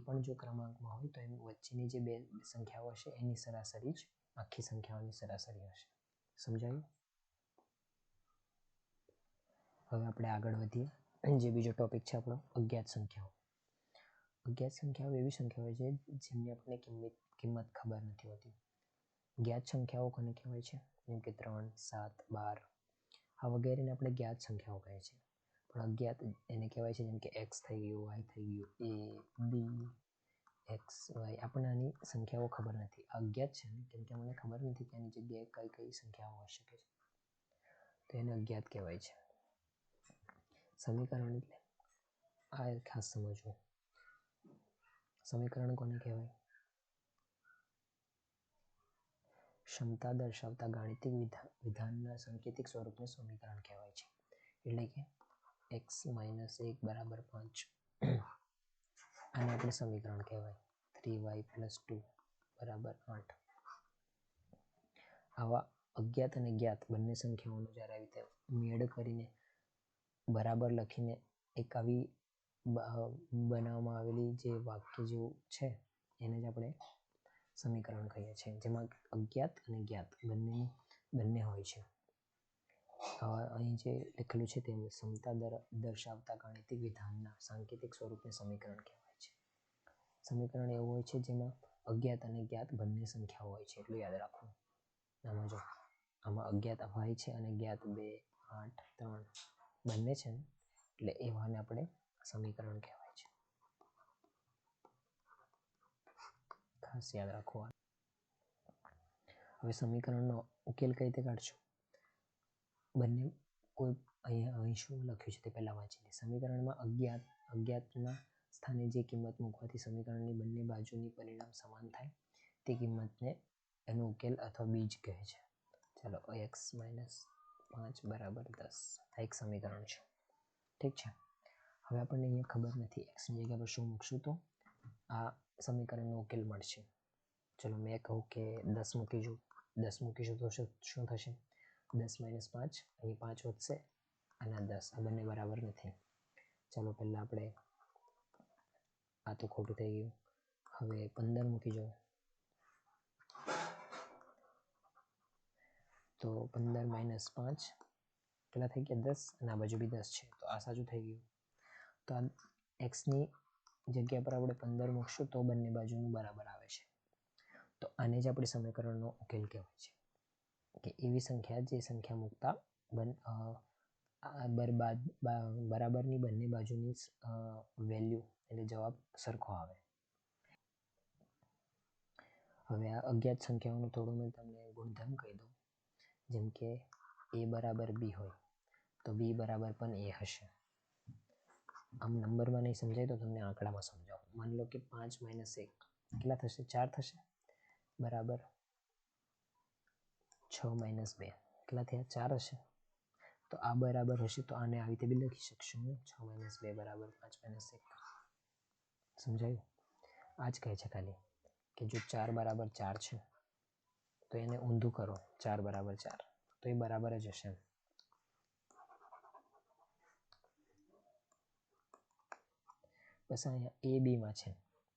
પણ જો ક્રમાંકમાં હોય તો એમ વચ્ચેની જે 2 સંખ્યાઓ હશે એની સરાસરી જ આખી સંખ્યાઓની સરાસરી હશે. સમજાયું? હવે આપણે આગળ વધીએ. જે બીજો ટોપિક છે આપણો અજ્ઞાત સંખ્યાઓ. અજ્ઞાત સંખ્યાઓ એવી સંખ્યાઓ છે જેમની આપણને કિંમત ખબર નથી હોતી. જ્ઞાત સંખ્યાઓ કોને કહેવાય છે? જેમ કે 3 7 12 આ વગેરેને આપણે જ્ઞાત સંખ્યાઓ કહે છે. પણ અજ્ઞાત એને કહેવાય છે જેમ કે x થઈ ગયું, y થઈ ગયું, a b x y. આપણને આની સંખ્યાઓ ખબર નથી. અજ્ઞાત છે ને કેમ કે અમને ખબર નથી કે આની જગ્યાએ કઈ કઈ સંખ્યાઓ હોઈ શકે છે, તો એને અજ્ઞાત કહેવાય છે. સમીકરણ એટલે આ ખાસ સમજવું. સમીકરણ કોને કહેવાય? ક્ષમતા દર્શાવતા ગાણિતિક વિધાનના સાંકેતિક સ્વરૂપને સમીકરણ કહેવાય છે. એટલે કે x - 1 = 5 આને આપણે સમીકરણ કહેવાય. 3y + 2 = 8. આવા અજ્ઞાત અને જ્ઞાત બંને સંખ્યાઓનો જ્યારે આવી રીતે મેળ કરીને બરાબર લખીને એક આવી બનાવવામાં આવેલી જે વાક્ય જેવું છે એને જ આપણે સમીકરણ કહીએ છીએ, જેમાં અજ્ઞાત અને જ્ઞાત બંને હોય છે. અહીં જે લખેલું છે તે ક્ષમતા દર્શાવતા ગાણિતિક વિધાનના સાંકેતિક સ્વરૂપને સમીકરણ કહેવાય છે. સમીકરણ એવું હોય છે જેમાં અજ્ઞાત અને જ્ઞાત બંને સંખ્યાઓ હોય છે, એટલું યાદ રાખવું. આમાં જો આમાં અજ્ઞાત y છે અને જ્ઞાત 2, 8, 3 બંને છે ને, એટલે એવાને આપણે સમીકરણ કહેવાય છે. ખાસ યાદ રાખવું. હવે સમીકરણનો ઉકેલ કઈ રીતે કાઢશું? બંને કોઈ અહીં શું લખ્યું છે તે પહેલા વાંચી લઈએ. સમીકરણમાં અજ્ઞાતના સ્થાને જે કિંમત મૂકવાથી સમીકરણની બંને બાજુની પરિણામ સમાન થાય તે કિંમતને એનો ઉકેલ અથવા બીજ કહે છે. ચાલો x - 5 = 10 આ એક સમીકરણ છે. ઠીક છે. હવે આપણને અહીંયા ખબર નથી x ની જગ્યા પર શું મૂકશું તો આ સમીકરણનો ઉકેલ મળશે. ચલો મેં કહું કે 10 મૂકીશું. 10 મૂકીશું તો શું થશે? 10 - 5 અહીં 5 વધશે અને 10 આ બંને બરાબર નથી. ચાલો પહેલા આપણે આ તો ખોટું થઈ ગયું. હવે 15 મૂકી જાઓ તો 15 - 5 કેટલા થઈ ગયા? 10 અને આ બાજુ બી 10 છે તો આ સાચું થઈ ગયું. તો આ x ની જગ્યા પર આપણે 15 મૂકશું તો બંને બાજુનું બરાબર આવે છે. તો આને જ આપણે સમીકરણનો ઉકેલ કહેવાય છે કે એવી સંખ્યા જે સંખ્યા મૂકતા બરાબરની બંને બાજુની વેલ્યુ એટલે જવાબ સરખો આવે. હવે આ અજ્ઞાત સંખ્યાઓનો થોડું મેં તમને ગુણધર્મ કહી દઉં. જેમ કે a = b હોય તો b બરાબર પણ a હશે. આમ નંબરમાં નહીં સમજાય તો તમને આંકડામાં સમજાવું. માની લો કે 5 - 1 કેટલા થશે? 4 થશે બરાબર. 6 - 2 કેટલા થયા? 4 હશે. તો આ બરાબર હશે તો આને આવી રીતે બી લખી શકશું. 6 - 2 = 5 - 1. સમજાયું? આ જ કહે છે ખાલી કે જો 4 બરાબર 4 છે તો એને ઊંધું કરો 4 બરાબર 4 તો એ બરાબર જ હશે. બસ અહીંયા a b માં છે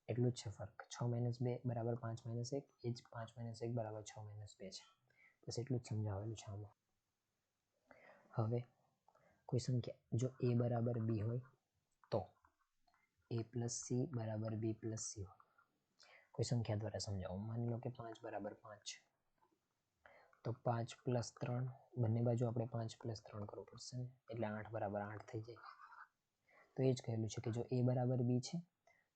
એટલું જ છે ફરક. 6 - 2 = 5 - 1 એ જ 5 - 1 = 6 - 2 છે. બસ એટલું જ સમજાવેલું છે આમાં. હવે કોઈ સંખ્યા જો a બરાબર b હોય તો a + c = b + c હોય. કોઈ સંખ્યા દ્વારા સમજાવું. માની લો કે 5 = 5 છે તો 5 + 3 બંને બાજુ આપણે 5 + 3 કરવું પડશે ને, એટલે 8 = 8 થઈ જાય. તો એ જ કહેલું છે કે જો a બરાબર b છે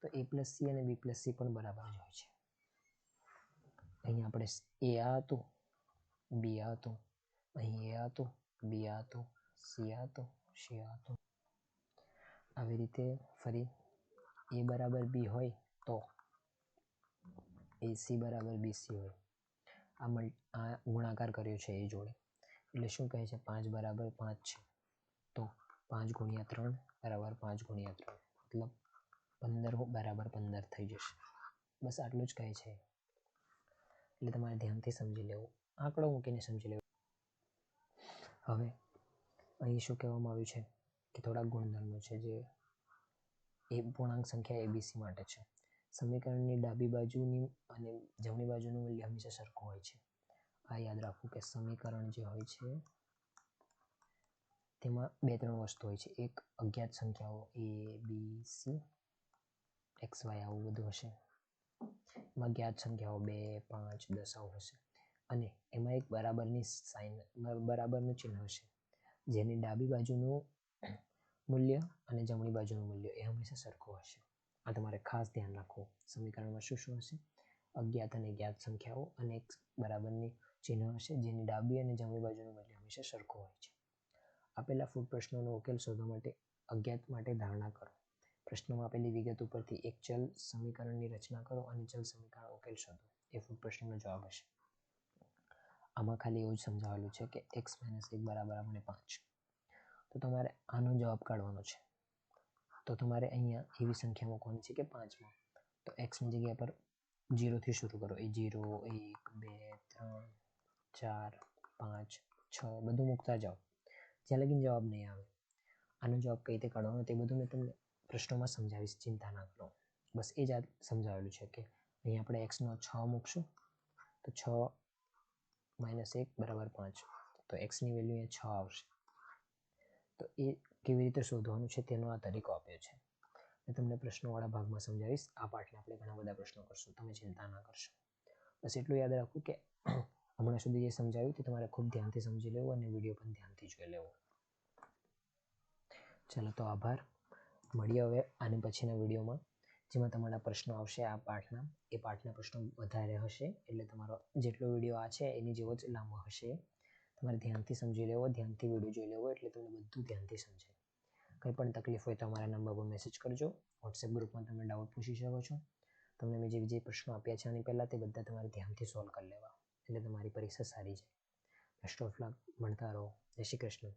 તો a + c અને b + c પણ બરાબર જ હોય છે. અહીંયા આપણે a આ હતું, b આ હતું, અહીં a હતું, b આ હતું, c આ હતું, c આ હતું. આવી રીતે ફરી a બરાબર b હોય તો ac = bc હોય. આ ગુણાકાર કર્યો છે એ જોડે એટલે શું કહે છે? 5 = 5 છે તો 5 × 3 = 5 × 3 મતલબ 15 = 15 થઈ જશે. બસ આટલું જ કહે છે. એટલે તમારે ધ્યાનથી સમજી લેવું, આંકડો મૂકીને સમજી લેવું. હવે અહીં શું કહેવામાં આવ્યું છે કે થોડાક ગુણધર્મો છે જે પૂર્ણાંક સંખ્યા abc માટે છે. સમીકરણની ડાબી બાજુની અને જમણી બાજુનું મૂલ્ય હંમેશા સરખું હોય છે. આ યાદ રાખવું કે સમીકરણ જે હોય છે તેમાં 2-3 વસ્તુ હોય છે. એક અજ્ઞાત સંખ્યાઓ a b c x y આવું બધું હશે. એમાં જ્ઞાત સંખ્યાઓ 2, 5, 10 આવું હશે. અને એમાં એક બરાબરની સાઇન બરાબરનું ચિહ્ન હશે જેની ડાબી બાજુનું મૂલ્ય અને જમણી બાજુનું મૂલ્ય એ હંમેશા સરખું હશે. આ તમારે ખાસ ધ્યાન રાખવું. સમીકરણમાં શું શું હશે? અજ્ઞાત અને જ્ઞાત સંખ્યાઓ અને એક બરાબરની ચિહ્ન હશે જેની ડાબી અને જમણી બાજુનું મૂલ્ય હંમેશા સરખું હોય છે. આપેલા ફૂટ પ્રશ્નોનો ઉકેલ શોધવા માટે અજ્ઞાત માટે ધારણા કરો. પ્રશ્નમાં આપેલી વિગત ઉપરથી એક ચલ સમીકરણની રચના કરો અને ચલ સમીકરણ ઉકેલ શોધો. એ ફૂટ પ્રશ્નનો જવાબ હશે. આમાં ખાલી એવું જ સમજાવેલું છે કે x - 1 = 5. તો તમારે આનો જવાબ કાઢવાનો છે. તો તમારે અહીંયા એવી સંખ્યા મૂકવાની છે કે 5માં. તો x ની જગ્યા પર 0 થી શરૂ કરો. એ 0, 1, 2, 3, 4, 5, 6 બધું મૂકતા જાઓ જ્યાં લગીન જવાબ નહીં આવે. આનો જવાબ કઈ રીતે કાઢવાનો તે બધું મેં તમને પ્રશ્નોમાં સમજાવીશ, ચિંતા ના કરો. બસ એ જ આ સમજાવેલું છે કે અહીં આપણે x નો 6 મૂકશું તો 6 - 1 = 5 તો x ની વેલ્યુ અહીંયા 6 આવશે. તો એ કેવી રીતે શોધવાનું છે તેનો આ તરીકો આપ્યો છે. મેં તમને પ્રશ્નોવાળા ભાગમાં સમજાવીશ. આ પાઠને આપણે ઘણા બધા પ્રશ્નો કરશું, તમે ચિંતા ના કરશો. બસ એટલું યાદ રાખવું કે હમણાં સુધી જે સમજાવ્યું તે તમારે ખૂબ ધ્યાનથી સમજી લેવું અને વિડીયો પણ ધ્યાનથી જોઈ લેવો. ચાલો તો આભાર. મળીએ હવે આની પછીના વિડીયોમાં, જેમાં તમારા પ્રશ્નો આવશે આ પાઠના. એ પાઠના પ્રશ્નો વધારે હશે, એટલે તમારો જેટલો વિડીયો આ છે એની જેવો જ લાંબો હશે. તમારે ધ્યાનથી સમજી લેવો, ધ્યાનથી વિડીયો જોઈ લેવો, એટલે તમને બધું ધ્યાનથી સમજાય. કંઈ પણ તકલીફ હોય તો અમારા નંબર પર મેસેજ કરજો. વોટ્સએપ ગ્રુપમાં તમે ડાઉટ પૂછી શકો છો. તમને મેં જે પ્રશ્નો આપ્યા છે આની પહેલાં, તે બધા તમારે ધ્યાનથી સોલ્વ કરી લેવા, એટલે તમારી પરીક્ષા સારી જાય. Best of luck. ભણતા રહો. જય શ્રી કૃષ્ણ.